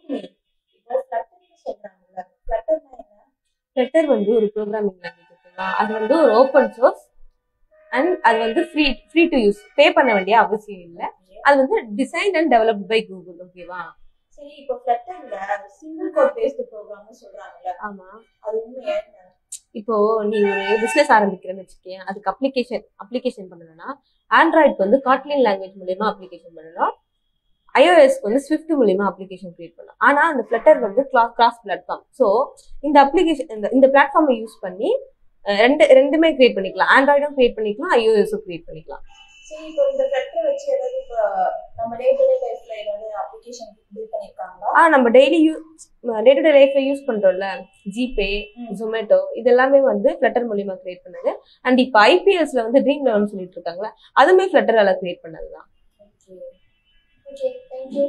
இப்போ ஃப்ளட்டர்னு சொல்றாங்கல்ல, ஃப்ளட்டர்னா என்ன? ஃப்ளட்டர் வந்து ஒரு ப்ரோக்ராமிங் லாங்குவேஜ் ஓகேவா. அது வந்து ஒரு ஓப்பன் சோர்ஸ் அண்ட் அது வந்து ஃப்ரீ டு யூஸ். பே பண்ண வேண்டிய அவசியம் இல்லை. அது வந்து design and developed by Google ஓகேவா. சரி, இப்போ ஃப்ளட்டர்ல சிங்கிள் கோட் பேஸ்டு ப்ரோக்ராம்னு சொல்றாங்கல்ல, ஆமா, அது உண்மையா என்ன? இப்போ நீ ஒரு பிசினஸ் ஆரம்பிக்கிறேன்னு வச்சுக்கேன், அதுக்கு அப்ளிகேஷன் பண்ணணும்னா ஆண்ட்ராய்டுக்கு வந்து காட்லின் லாங்குவேஜ் மூலியமா அப்ளிகேஷன் பண்ணணும். iOSக்கு வந்து ஸ்விஃப்ட் மூலியமா அப்ளிகேஷன் கிரியேட் பண்ணலாம். ஆனா அந்த ஃப்ளட்டர் வந்து கிராஸ் பிளாட்ஃபார்ம். ஸோ இந்த அப்ளிகேஷன் இந்த பிளாட்ஃபார்மை யூஸ் பண்ணி ரெண்டுமே கிரியேட் பண்ணிக்கலாம். ஆண்ட்ராய்டும் கிரியேட் பண்ணிக்கலாம், iOSும் கிரியேட் பண்ணிக்கலாம். சரி, இப்போ இந்த ஃப்ளட்டர் வச்சு ஏதாவது இப்போ நம்ம டே டு டே லைஃப்ல ஏதாவது அப்ளிகேஷன் பில்ட் பண்ணிருக்காங்களா? நம்ம டே டு டே லைஃப்ல யூஸ் பண்றோம்ல, ஜிபே, ஜொமேட்டோ, இது எல்லாமே வந்து ஃப்ளட்டர் மூலியமா கிரியேட் பண்ணது. அண்ட் இப்போ ஐபிஎல்ஸ்ல வந்து ட்ரீம் லெவன் சொல்லிட்டு இருக்காங்களா, அதுவுமே ஃப்ளட்டரால கிரியேட் பண்ணதுதான். Okay, okay, thank you.